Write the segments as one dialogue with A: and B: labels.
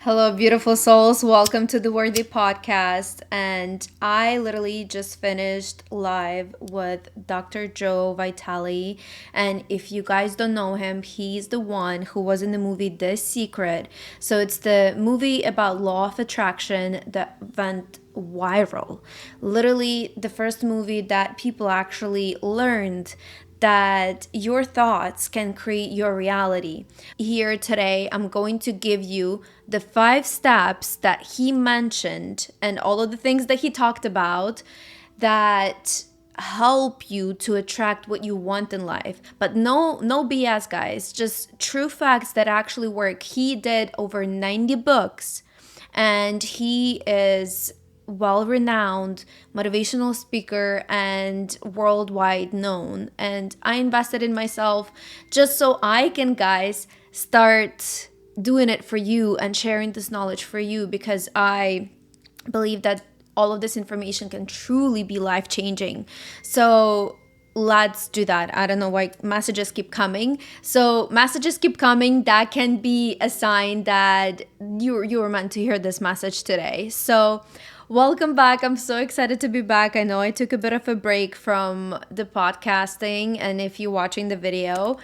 A: Hello, beautiful souls. Welcome to the Worthy Podcast. And I literally just finished live with Dr. Joe Vitali. And if you guys don't know him, he's the one who was in the movie The Secret. So it's the movie about law of attraction that went viral. Literally, the first movie that people actually learned that your thoughts can create your reality. Here today, I'm going to give you the 5 steps that he mentioned and all of the things that he talked about that help you to attract what you want in life. But no BS, guys, just true facts that actually work. He did over 90 books and he is well-renowned motivational speaker and worldwide known. And I invested in myself just so I can, guys, start doing it for you and sharing this knowledge for you, because I believe that all of this information can truly be life-changing. So let's do that. I don't know why messages keep coming. So messages keep coming. That can be a sign that you were meant to hear this message today. So welcome back. I'm so excited to be back. I know I took a bit of a break from the podcasting, and if you're watching the video,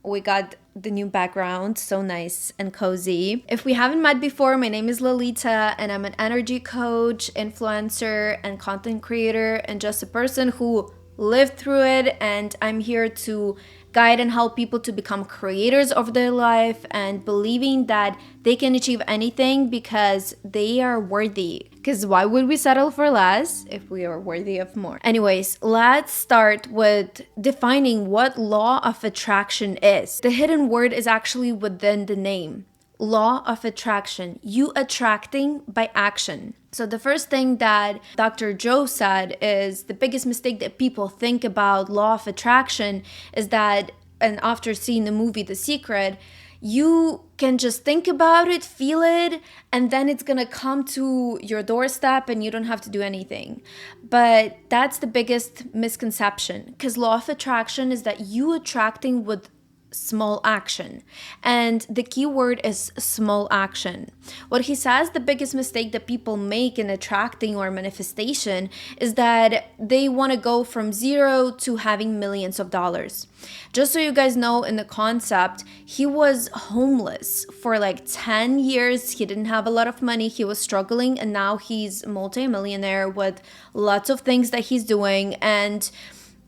A: we got the new background, so nice and cozy. If we haven't met before, my name is Lolita and I'm an energy coach, influencer, and content creator, and just a person who lived through it. And I'm here to guide and help people to become creators of their life and believing that they can achieve anything because they are worthy. Because why would we settle for less if we are worthy of more? Anyways, let's start with defining what law of attraction is. The hidden word is actually within the name. Law of attraction, you attracting by action. So the first thing that Dr. Joe said is the biggest mistake that people think about law of attraction is that, and after seeing the movie The Secret, you can just think about it, feel it, and then it's gonna come to your doorstep and you don't have to do anything. But that's the biggest misconception, because law of attraction is that you attracting with small action, and the key word is small action. What he says, the biggest mistake that people make in attracting or manifestation is that they want to go from zero to having millions of dollars. Just so you guys know, in the concept, he was homeless for like 10 years. He didn't have a lot of money, he was struggling, and now he's multi-millionaire with lots of things that he's doing. And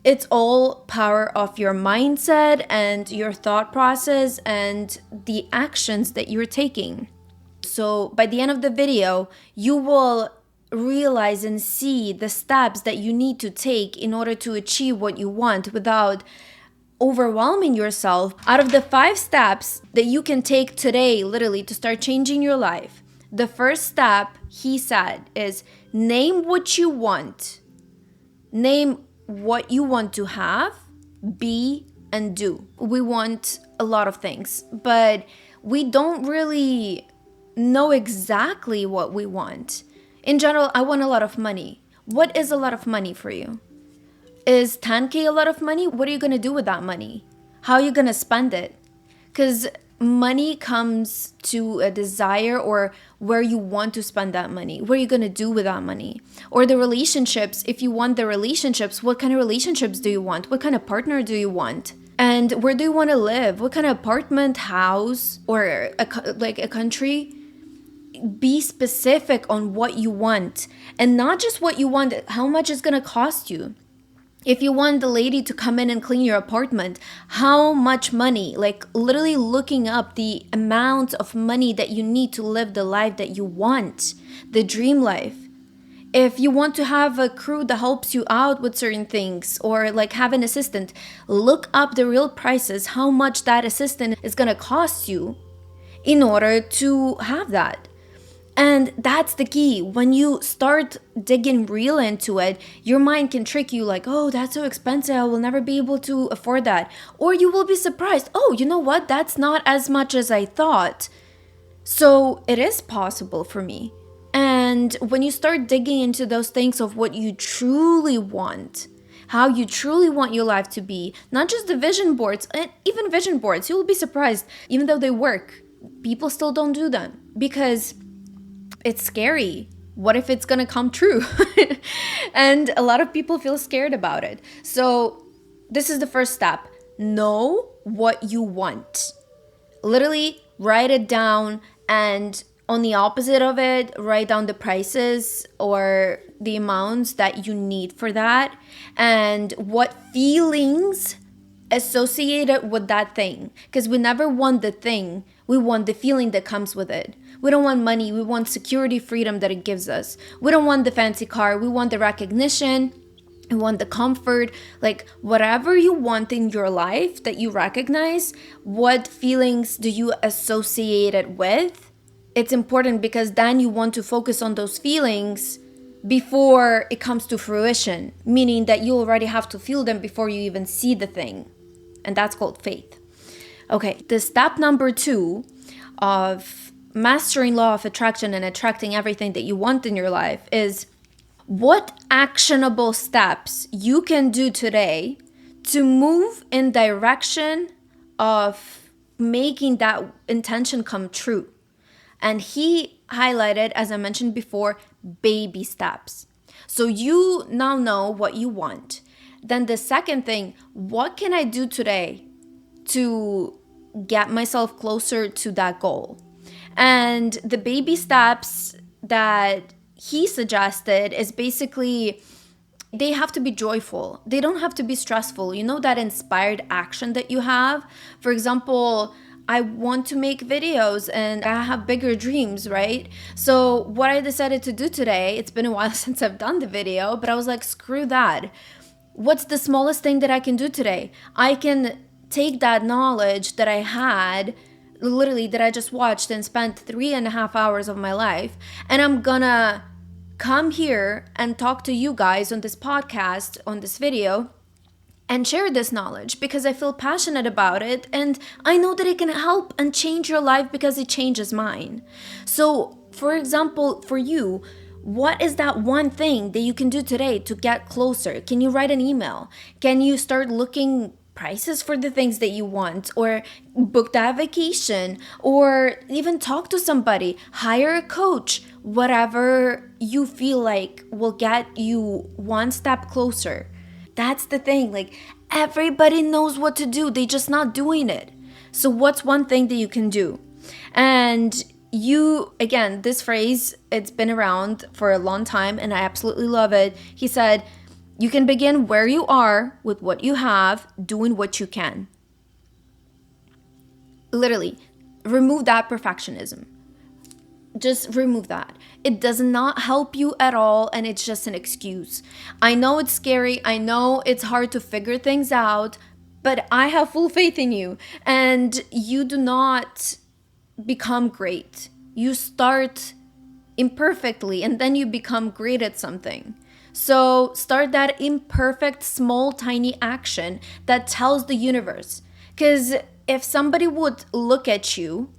A: it's all power of your mindset and your thought process and the actions that you're taking. So by the end of the video, you will realize and see the steps that you need to take in order to achieve what you want without overwhelming yourself. Out of the 5 steps that you can take today, literally, to start changing your life, the first step, he said, is name what you want. Name what you want to have, be, and do. We want a lot of things, but we don't really know exactly what we want. In general, I want a lot of money. What is a lot of money for you? Is 10K a lot of money? What are you going to do with that money? How are you going to spend it? Because money comes to a desire or where you want to spend that money. What are you going to do with that money? Or the relationships. If you want the relationships, what kind of relationships do you want? What kind of partner do you want? And where do you want to live? What kind of apartment, house, or a country? Be specific on what you want, and not just what you want, how much it's going to cost you. If you want the lady to come in and clean your apartment, how much money? Like literally looking up the amount of money that you need to live the life that you want, the dream life. If you want to have a crew that helps you out with certain things, or like have an assistant, look up the real prices, how much that assistant is going to cost you in order to have that. And that's the key. When you start digging real into it, your mind can trick you like, oh, that's so expensive, I will never be able to afford that. Or you will be surprised, oh, you know what, that's not as much as I thought. So it is possible for me. And when you start digging into those things of what you truly want, how you truly want your life to be, not just the vision boards, and even vision boards, you will be surprised, even though they work, people still don't do them because it's scary. What if it's going to come true? And a lot of people feel scared about it. So this is the first step. Know what you want. Literally write it down, and on the opposite of it, write down the prices or the amounts that you need for that and what feelings associated with that thing, because we never want the thing, we want the feeling that comes with it. We don't want money, we want security, freedom that it gives us. We don't want the fancy car, we want the recognition, we want the comfort. Like whatever you want in your life that you recognize, what feelings do you associate it with? It's important because then you want to focus on those feelings before it comes to fruition, meaning that you already have to feel them before you even see the thing. And that's called faith. Okay, the step number 2 of mastering law of attraction and attracting everything that you want in your life is what actionable steps you can do today to move in direction of making that intention come true. And he highlighted, as I mentioned before, baby steps. So you now know what you want. Then the second thing, what can I do today to get myself closer to that goal? And the baby steps that he suggested is basically, they have to be joyful. They don't have to be stressful. You know, that inspired action that you have? For example, I want to make videos and I have bigger dreams, right? So what I decided to do today, it's been a while since I've done the video, but I was like, screw that. What's the smallest thing that I can do today? I can take that knowledge that I had, literally that I just watched and spent 3.5 hours of my life, and I'm gonna come here and talk to you guys on this podcast, on this video, and share this knowledge because I feel passionate about it and I know that it can help and change your life because it changes mine. So, for example, for you, what is that one thing that you can do today to get closer? Can you write an email? Can you start looking prices for the things that you want, or book that vacation, or even talk to somebody, hire a coach, whatever you feel like will get you one step closer. That's the thing. Like, everybody knows what to do. They're just not doing it. So what's one thing that you can do? And you, again, this phrase, it's been around for a long time and I absolutely love it. He said, you can begin where you are with what you have, doing what you can. Literally, remove that perfectionism. Just remove that. It does not help you at all, and it's just an excuse. I know it's scary. I know it's hard to figure things out, but I have full faith in you. And you do not become great. You start imperfectly, and then you become great at something. So start that imperfect, small, tiny action that tells the universe. Because if somebody would look at you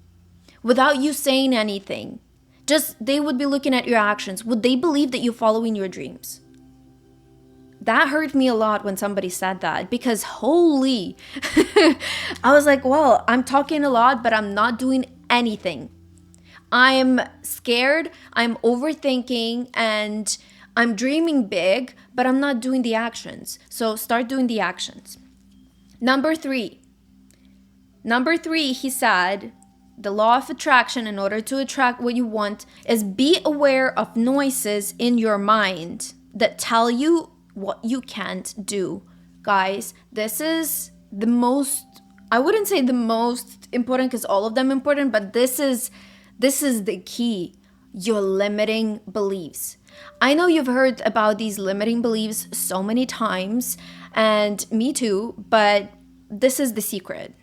A: without you saying anything, just they would be looking at your actions, would they believe that you're following your dreams? That hurt me a lot when somebody said that, because holy, I was like, well, I'm talking a lot, but I'm not doing anything. I'm scared, I'm overthinking, and I'm dreaming big, but I'm not doing the actions. So start doing the actions. Number three, he said, the law of attraction, in order to attract what you want, is be aware of noises in your mind that tell you what you can't do. Guys, this is the most, I wouldn't say the most important because all of them important, but this is the key. Your limiting beliefs. I know you've heard about these limiting beliefs so many times, and me too, but this is the secret.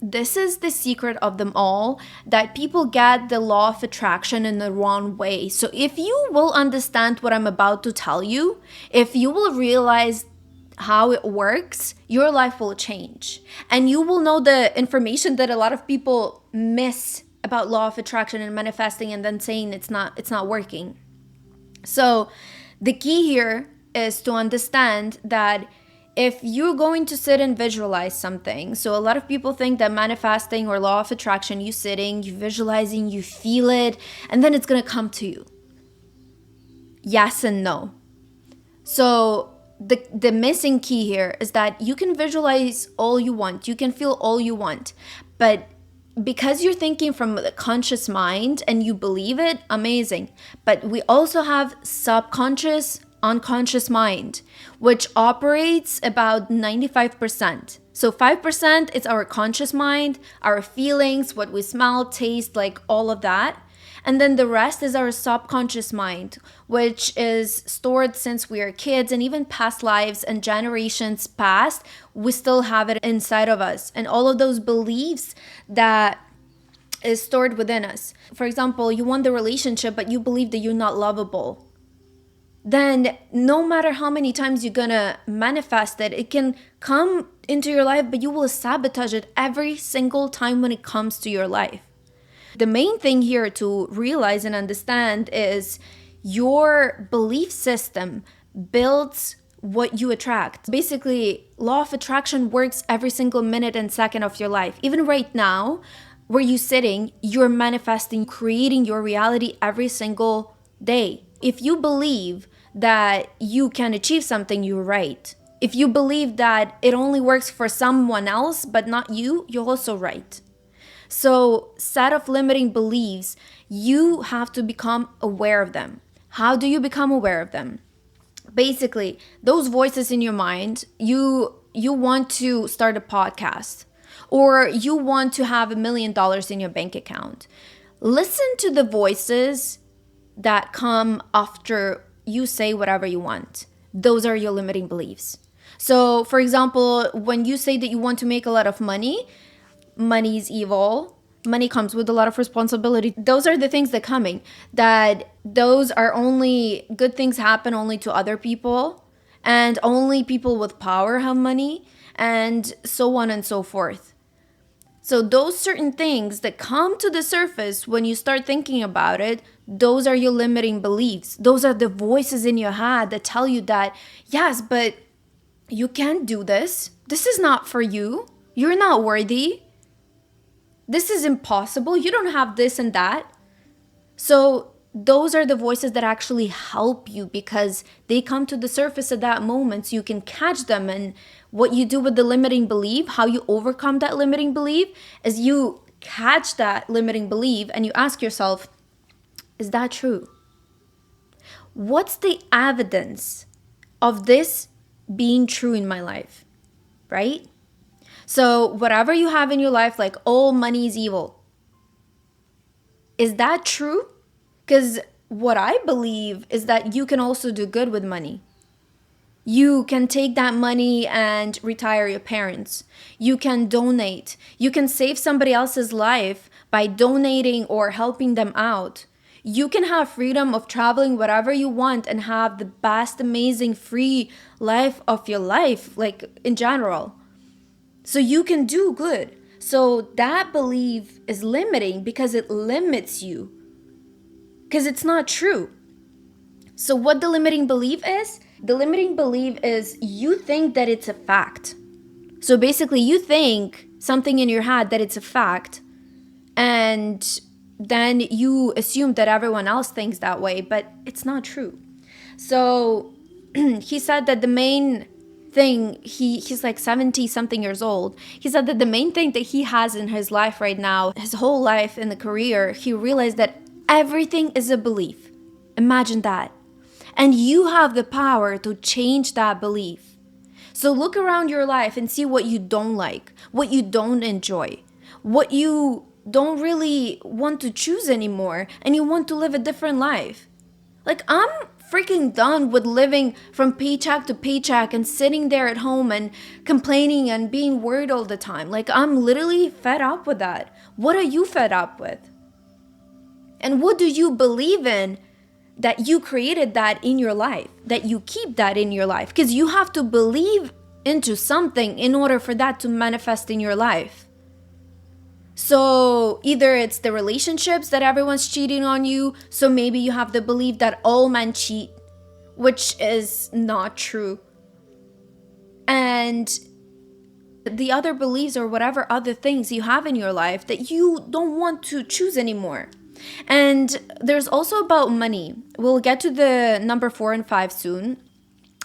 A: This is the secret of them all, that people get the law of attraction in the wrong way. So if you will understand what I'm about to tell you, if you will realize how it works, your life will change. And you will know the information that a lot of people miss about law of attraction and manifesting, and then saying it's not working. So the key here is to understand that if you're going to sit and visualize something, so a lot of people think that manifesting or law of attraction, you sitting, you visualizing, you feel it, and then it's going to come to you. Yes and no. So the missing key here is that you can visualize all you want, you can feel all you want, but because you're thinking from the conscious mind and you believe it, amazing. But we also have subconscious, unconscious mind, which operates about 95%. So 5% is our conscious mind, our feelings, what we smell, taste, like all of that. And then the rest is our subconscious mind, which is stored since we are kids, and even past lives and generations past, we still have it inside of us. And all of those beliefs that is stored within us. For example, you want the relationship, but you believe that you're not lovable. Then no matter how many times you're gonna manifest it, it can come into your life, but you will sabotage it every single time when it comes to your life. The main thing here to realize and understand is your belief system builds what you attract. Basically, law of attraction works every single minute and second of your life. Even right now, where you're sitting, you're manifesting, creating your reality every single day. If you believe that you can achieve something, you're right. If you believe that it only works for someone else but not you, you're also right. So, set of limiting beliefs, you have to become aware of them. How do you become aware of them? Basically, those voices in your mind, you want to start a podcast, or you want to have $1 million in your bank account. Listen to the voices that come after you say whatever you want. Those are your limiting beliefs. So, for example, when you say that you want to make a lot of money, money is evil. Money comes with a lot of responsibility. Those are the things that coming, that those are only good things happen only to other people, and only people with power have money, and so on and so forth. So those certain things that come to the surface when you start thinking about it, those are your limiting beliefs. Those are the voices in your head that tell you that, yes, but you can't do this. This is not for you. You're not worthy. This is impossible. You don't have this and that. So those are the voices that actually help you because they come to the surface at that moment so you can catch them. And what you do with the limiting belief, how you overcome that limiting belief, is you catch that limiting belief and you ask yourself, is that true? What's the evidence of this being true in my life, right? So whatever you have in your life, like all money is evil, is that true? Because what I believe is that you can also do good with money. You can take that money and retire your parents. You can donate. You can save somebody else's life by donating or helping them out. You can have freedom of traveling wherever you want and have the best, amazing, free life of your life, like in general. So you can do good. So that belief is limiting because it limits you. Because it's not true. So what the limiting belief is? The limiting belief is you think that it's a fact. So basically you think something in your head that it's a fact, and then you assume that everyone else thinks that way, but it's not true. So he said that the main thing, he's like 70 something years old. He said that the main thing that he has in his life right now, his whole life in the career, he realized that everything is a belief. Imagine that. And you have the power to change that belief. So look around your life and see what you don't like, what you don't enjoy, what you don't really want to choose anymore, and you want to live a different life. Like, I'm freaking done with living from paycheck to paycheck and sitting there at home and complaining and being worried all the time. Like, I'm literally fed up with that. What are you fed up with? And what do you believe in that you created that in your life, that you keep that in your life? Because you have to believe into something in order for that to manifest in your life. So either it's the relationships that everyone's cheating on you, so maybe you have the belief that all men cheat, which is not true. and the other beliefs or whatever other things you have in your life that you don't want to choose anymore. And there's also about money. We'll get to the number 4 and 5 soon,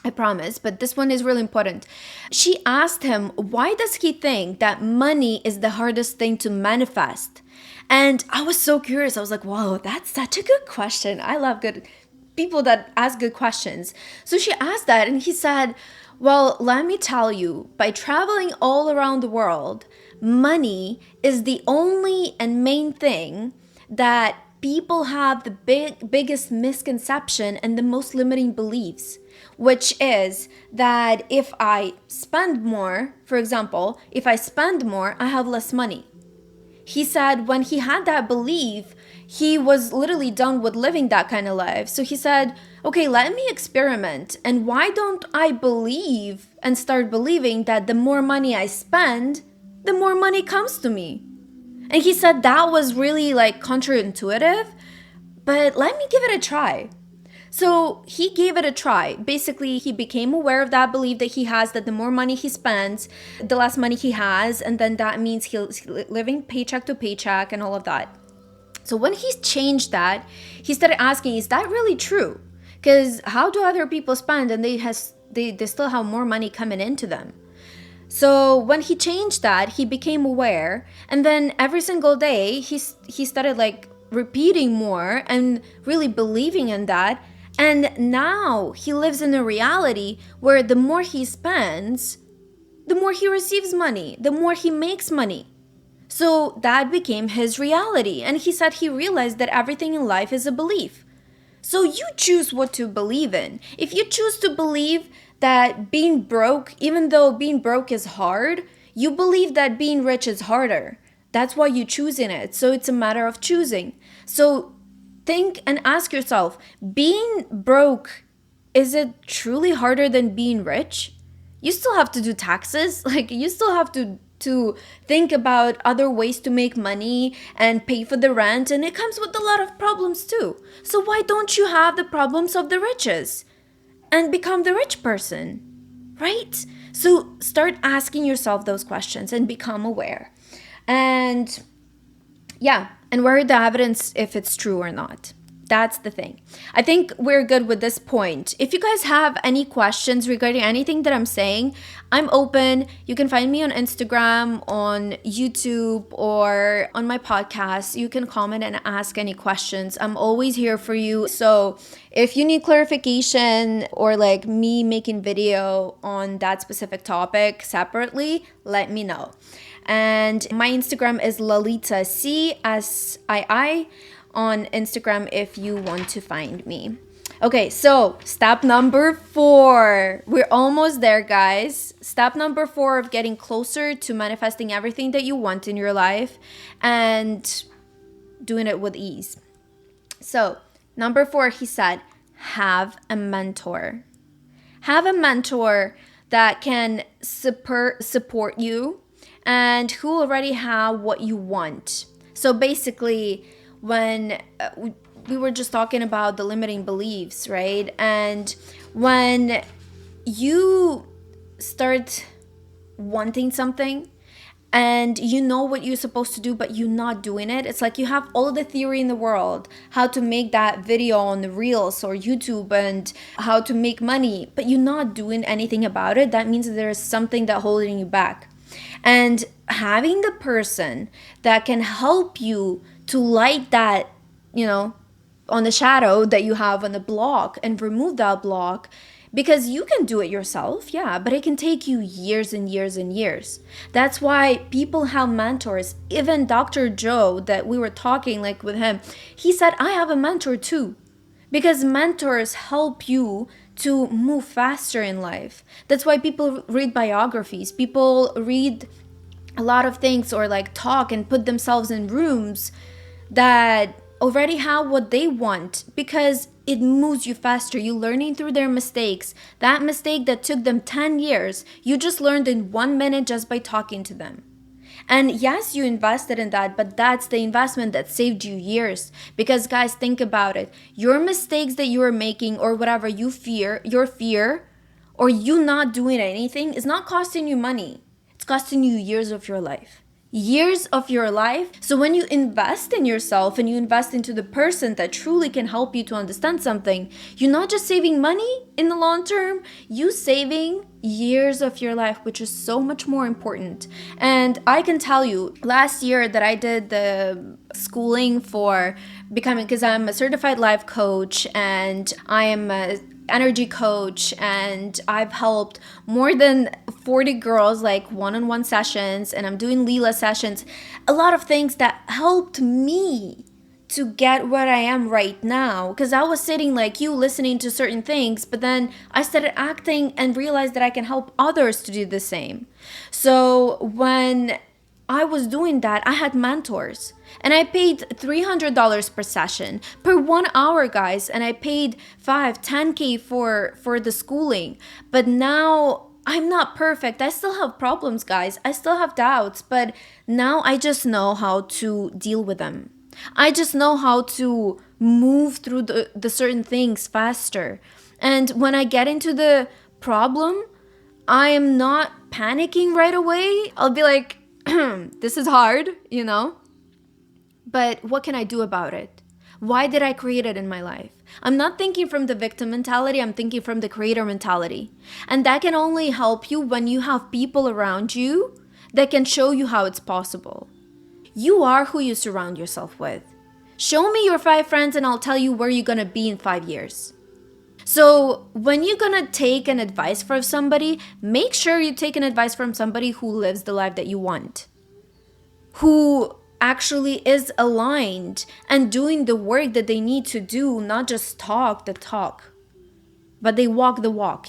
A: I promise, but this one is really important. She asked him, why does he think that money is the hardest thing to manifest? And I was so curious. I was like, whoa, that's such a good question. I love good people that ask good questions. So she asked that, and he said, well, let me tell you, by traveling all around the world, money is the only and main thing that people have the biggest misconception and the most limiting beliefs, which is that if I spend more, for example, if I spend more, I have less money. He said when he had that belief, he was literally done with living that kind of life. So he said, okay, let me experiment. And why don't I believe and start believing that the more money I spend, the more money comes to me? And he said that was really like counterintuitive, but let me give it a try. So he gave it a try. Basically, he became aware of that belief that he has, that the more money he spends, the less money he has. And then that means he's living paycheck to paycheck and all of that. So when he changed that, he started asking, is that really true? Because how do other people spend and they still have more money coming into them? So when he changed that, he became aware. And then every single day, he started like repeating more and really believing in that. And now he lives in a reality where the more he spends, the more he receives money, the more he makes money. So that became his reality. And he said he realized that everything in life is a belief. So you choose what to believe in. If you choose to believe that being broke, even though being broke is hard, you believe that being rich is harder. That's why you're choosing it. So it's a matter of choosing. So think and ask yourself, being broke, is it truly harder than being rich? You still have to do taxes. Like you still have to think about other ways to make money and pay for the rent. And it comes with a lot of problems too. So why don't you have the problems of the riches and become the rich person, right? So start asking yourself those questions and become aware. And yeah, and where the evidence if it's true or not. That's the thing. I think we're good with this point. If you guys have any questions regarding anything that I'm saying, I'm open. You can find me on Instagram, on YouTube, or on my podcast. You can comment and ask any questions. I'm always here for you. So if you need clarification or like me making video on that specific topic separately, let me know. And my Instagram is Lalita CSII on Instagram if you want to find me. Okay, so step number 4. We're almost there, guys. Step number 4 of getting closer to manifesting everything that you want in your life and doing it with ease. So, number 4, he said, have a mentor. Have a mentor that can support you and who already have what you want. So basically, when we were just talking about the limiting beliefs, right? And when you start wanting something and you know what you're supposed to do, but you're not doing it, it's like you have all the theory in the world, how to make that video on the Reels or YouTube and how to make money, but you're not doing anything about it. That means that there's something that holding you back. And having the person that can help you to light that, on the shadow that you have on the block and remove that block, because you can do it yourself, yeah, but it can take you years and years and years. That's why people have mentors. Even Dr. Joe that we were talking like with him, he said, I have a mentor too, because mentors help you to move faster in life. That's why people read biographies. People read a lot of things or like talk and put themselves in rooms that already have what they want, because it moves you faster. You're learning through their mistakes. That mistake that took them 10 years, you just learned in 1 minute just by talking to them. And yes, you invested in that, but that's the investment that saved you years. Because guys, think about it. Your mistakes that you are making or whatever you fear, your fear or you not doing anything is not costing you money. It's costing you years of your life. Years of your life. So when you invest in yourself and you invest into the person that truly can help you to understand something, you're not just saving money in the long term, you saving years of your life, which is so much more important. And I can tell you, last year that I did the schooling for becoming, because I'm a certified life coach and I am a energy coach, and I've helped more than 40 girls, like one-on-one sessions, and I'm doing Leela sessions, a lot of things that helped me to get where I am right now, because I was sitting like you listening to certain things, but then I started acting and realized that I can help others to do the same. So when I was doing that, I had mentors, and I paid $300 per session per 1 hour, guys, and I paid 10K for the schooling. But now I'm not perfect. I still have problems, guys. I still have doubts, but now I just know how to deal with them. I just know how to move through the certain things faster. And when I get into the problem, I am not panicking right away. I'll be like, this is hard, but what can I do about it? Why did I create it in my life? I'm not thinking from the victim mentality, I'm thinking from the creator mentality. And that can only help you when you have people around you that can show you how it's possible. You are who you surround yourself with. Show me your 5 friends and I'll tell you where you're gonna be in 5 years. So when you're gonna take an advice from somebody, make sure you take an advice from somebody who lives the life that you want, who actually is aligned and doing the work that they need to do, not just talk the talk, but they walk the walk,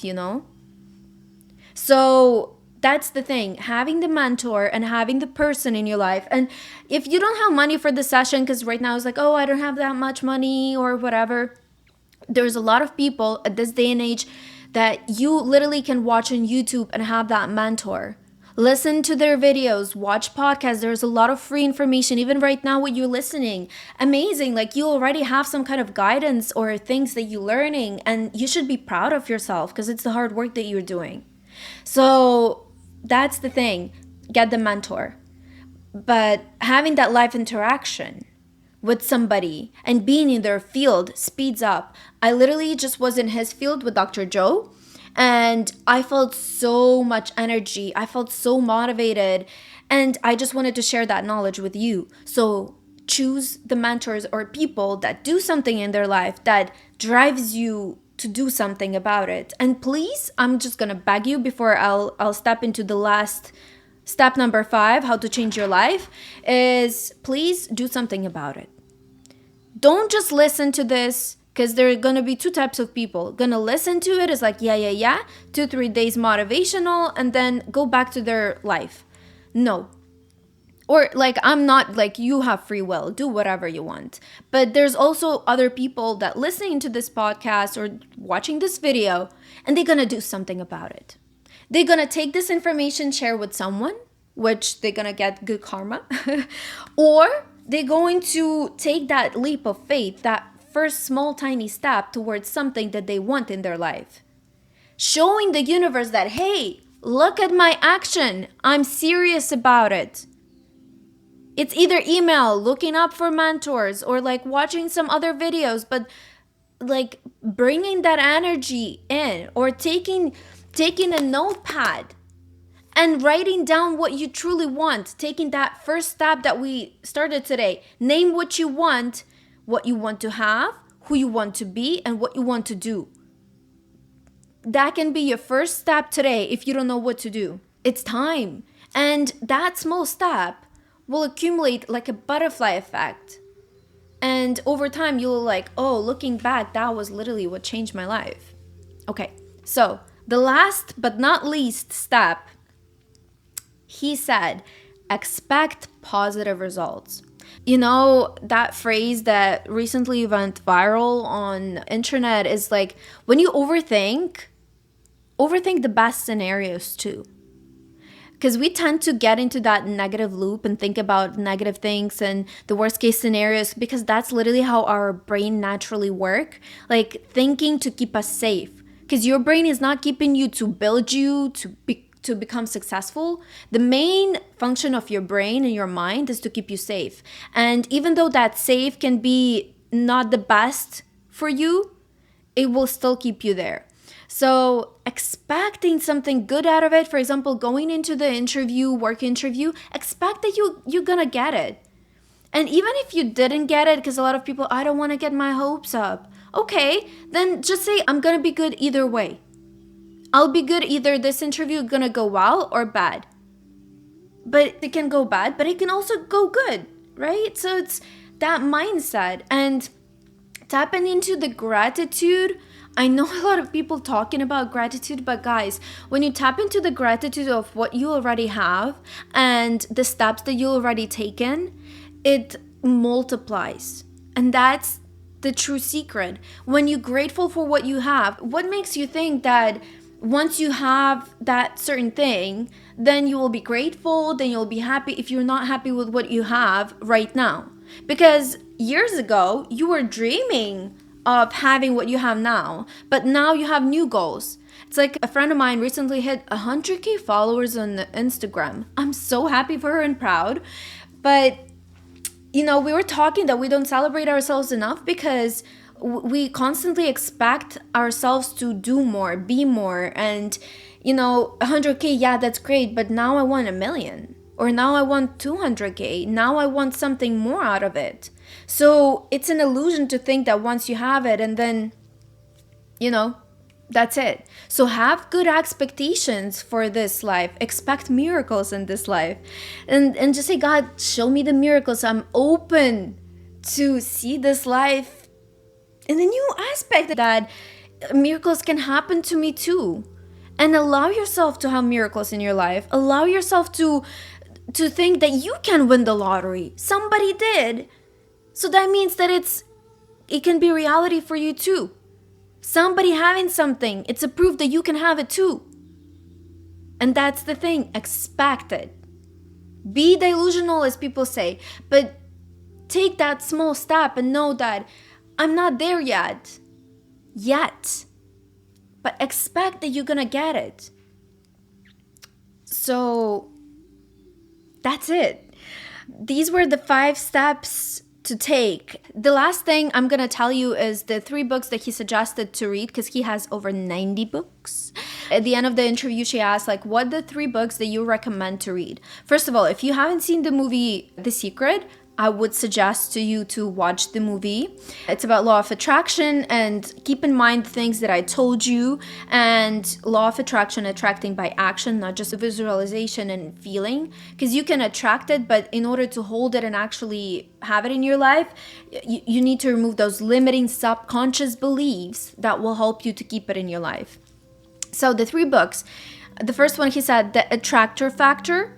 A: So that's the thing, having the mentor and having the person in your life. And if you don't have money for the session, because right now it's like, oh, I don't have that much money or whatever, there's a lot of people at this day and age that you literally can watch on YouTube and have that mentor. Listen to their videos, watch podcasts. There's a lot of free information. Even right now, what you're listening, amazing. Like you already have some kind of guidance or things that you're learning, and you should be proud of yourself because it's the hard work that you're doing. So that's the thing. Get the mentor. But having that live interaction with somebody and being in their field speeds up. I literally just was in his field with Dr. Joe, and I felt so much energy. I felt so motivated, and I just wanted to share that knowledge with you. So choose the mentors or people that do something in their life that drives you to do something about it. And please, I'm just gonna beg you before I'll step into the last step, number 5, how to change your life, is please do something about it. Don't just listen to this, because there are going to be 2 types of people. Gonna listen to it, is like, yeah, 2-3 days motivational, and then go back to their life. No. Or like, I'm not like, you have free will, do whatever you want. But there's also other people that listening to this podcast or watching this video, and they're going to do something about it. They're going to take this information, share with someone, which they're going to get good karma. Or they're going to take that leap of faith, that first small tiny step towards something that they want in their life. Showing the universe that, hey, look at my action. I'm serious about it. It's either email, looking up for mentors, or like watching some other videos, but like bringing that energy in, or taking a notepad and writing down what you truly want, taking that first step that we started today. Name what you want to have, who you want to be, and what you want to do. That can be your first step today if you don't know what to do. It's time. And that small step will accumulate like a butterfly effect. And over time, you'll like, oh, looking back, that was literally what changed my life. Okay, so the last but not least step, he said, expect positive results. You know, that phrase that recently went viral on internet is like, when you overthink the best scenarios too. Because we tend to get into that negative loop and think about negative things and the worst case scenarios, because that's literally how our brain naturally work. Like thinking to keep us safe, because your brain is not keeping you to build you to become successful. The main function of your brain and your mind is to keep you safe. And even though that safe can be not the best for you, it will still keep you there. So expecting something good out of it, for example, going into the interview, work interview, expect that you're gonna get it. And even if you didn't get it, because a lot of people, I don't want to get my hopes up. Okay, then just say, I'm gonna be good either way. I'll be good either this interview gonna go well or bad. But it can go bad, but it can also go good, right? So it's that mindset. And tapping into the gratitude. I know a lot of people talking about gratitude, but guys, when you tap into the gratitude of what you already have and the steps that you already taken, it multiplies. And that's the true secret. When you're grateful for what you have, what makes you think that once you have that certain thing, then you will be grateful, then you'll be happy if you're not happy with what you have right now? Because years ago, you were dreaming of having what you have now, but now you have new goals. It's like a friend of mine recently hit 100K followers on Instagram. I'm so happy for her and proud. But, we were talking that we don't celebrate ourselves enough because we constantly expect ourselves to do more, be more. And, 100K, yeah, that's great. But now I want 1 million. Or now I want 200K. Now I want something more out of it. So it's an illusion to think that once you have it and then, that's it. So have good expectations for this life. Expect miracles in this life. And just say, God, show me the miracles. I'm open to see this life in a new aspect, that miracles can happen to me too. And allow yourself to have miracles in your life. Allow yourself to think that you can win the lottery. Somebody did. So that means that it can be reality for you too. Somebody having something, it's a proof that you can have it too. And that's the thing, expect it. Be delusional, as people say, but take that small step and know that I'm not there yet. But expect that you're gonna get it. So that's it. These were the 5 steps to take. The last thing I'm gonna tell you is the 3 books that he suggested to read, because he has over 90 books. At the end of the interview, she asked, what the 3 books that you recommend to read? First of all, if you haven't seen the movie The Secret, I would suggest to you to watch the movie. It's about law of attraction, and keep in mind the things that I told you, and law of attraction, attracting by action, not just a visualization and feeling, because you can attract it, but in order to hold it and actually have it in your life, you need to remove those limiting subconscious beliefs that will help you to keep it in your life. So the 3 books, the first one, he said, The Attractor Factor.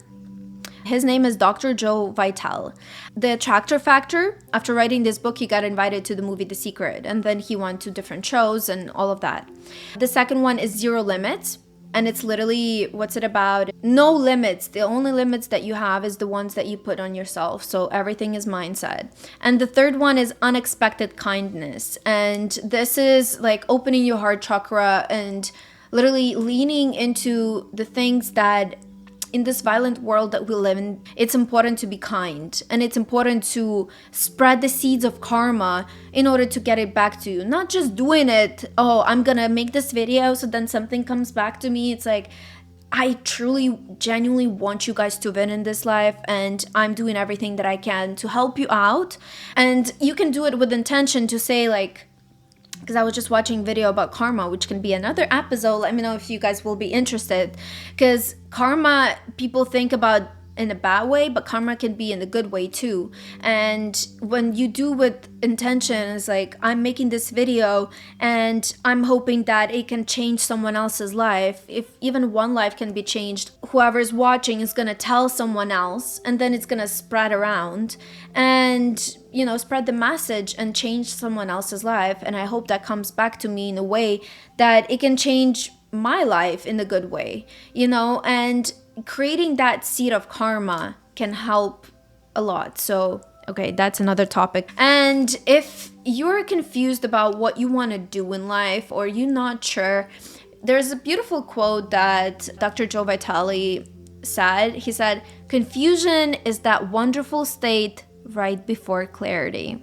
A: His name is Dr. Joe Vitale. The Attractor Factor, after writing this book, he got invited to the movie The Secret, and then he went to different shows and all of that. The second one is Zero Limits, and it's literally, what's it about? No limits. The only limits that you have is the ones that you put on yourself. So everything is mindset. And the third one is Unexpected Kindness. And this is like opening your heart chakra and literally leaning into the things that in this violent world that we live in, it's important to be kind, and it's important to spread the seeds of karma in order to get it back to you. Not just doing it, oh, I'm gonna make this video so then something comes back to me. It's like, I truly, genuinely want you guys to win in this life, and I'm doing everything that I can to help you out. And you can do it with intention to say, because I was just watching a video about karma, which can be another episode. Let me know if you guys will be interested. Because karma, people think about in a bad way, but karma can be in a good way too. And when you do with intention, it's like, I'm making this video and I'm hoping that it can change someone else's life. If even one life can be changed, whoever's watching is gonna tell someone else, and then it's gonna spread around and spread the message and change someone else's life. And I hope that comes back to me in a way that it can change my life in a good way, and creating that seed of karma can help a lot. So Okay, that's another topic. And if you're confused about what you want to do in life, or you're not sure, there's a beautiful quote that Dr. Joe Vitali said. He said, "Confusion is that wonderful state right before clarity."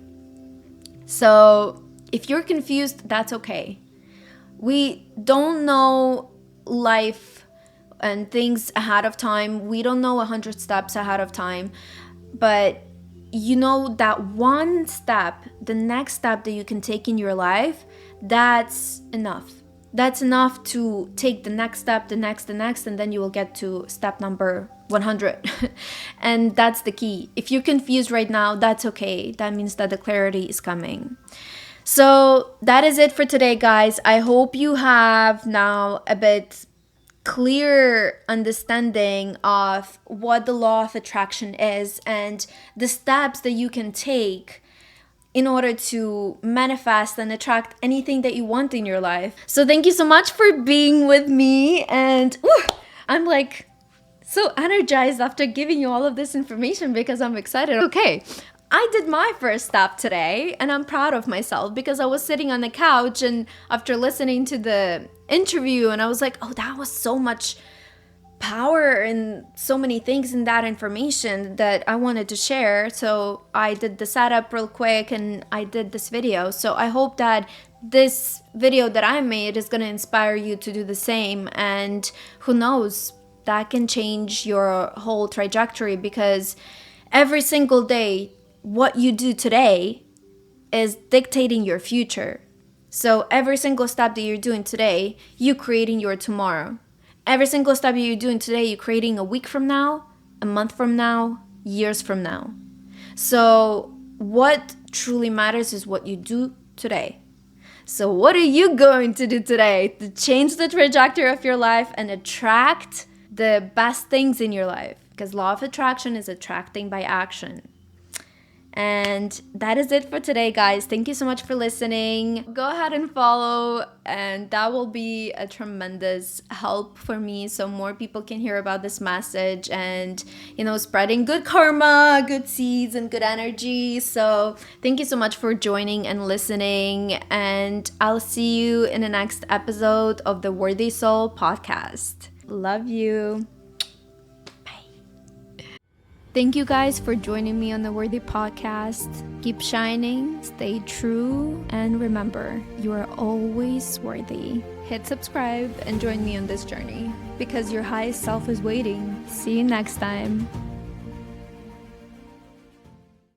A: So if you're confused, that's okay. We don't know life and things ahead of time. We don't know 100 steps ahead of time. But you know that one step, the next step that you can take in your life, that's enough. That's enough to take the next step, the next, and then you will get to step number 100. And that's the key. If you're confused right now, that's okay. That means that the clarity is coming. So that is it for today, guys. I hope you have now a bit clear understanding of what the law of attraction is and the steps that you can take in order to manifest and attract anything that you want in your life. So thank you so much for being with me, and I'm like so energized after giving you all of this information because I'm excited. Okay, I did my first step today and I'm proud of myself because I was sitting on the couch and after listening to the interview, and I was like, oh, that was so much power and so many things in that information that I wanted to share. So I did the setup real quick and I did this video. So I hope that this video that I made is going to inspire you to do the same, and who knows, that can change your whole trajectory, because every single day what you do today is dictating your future. So every single step that you're doing today, you're creating your tomorrow. Every single step you're doing today, you're creating a week from now, a month from now, years from now. So what truly matters is what you do today. So what are you going to do today to change the trajectory of your life and attract the best things in your life? Because law of attraction is attracting by action. And that is it for today, guys. Thank you so much for listening. Go ahead and follow, and that will be a tremendous help for me so more people can hear about this message and, spreading good karma, good seeds, and good energy. So thank you so much for joining and listening, and I'll see you in the next episode of the Worthy Soul podcast. Love you. Thank you guys for joining me on the Worthy Podcast. Keep shining, stay true, and remember, you are always worthy. Hit subscribe and join me on this journey because your highest self is waiting. See you next time.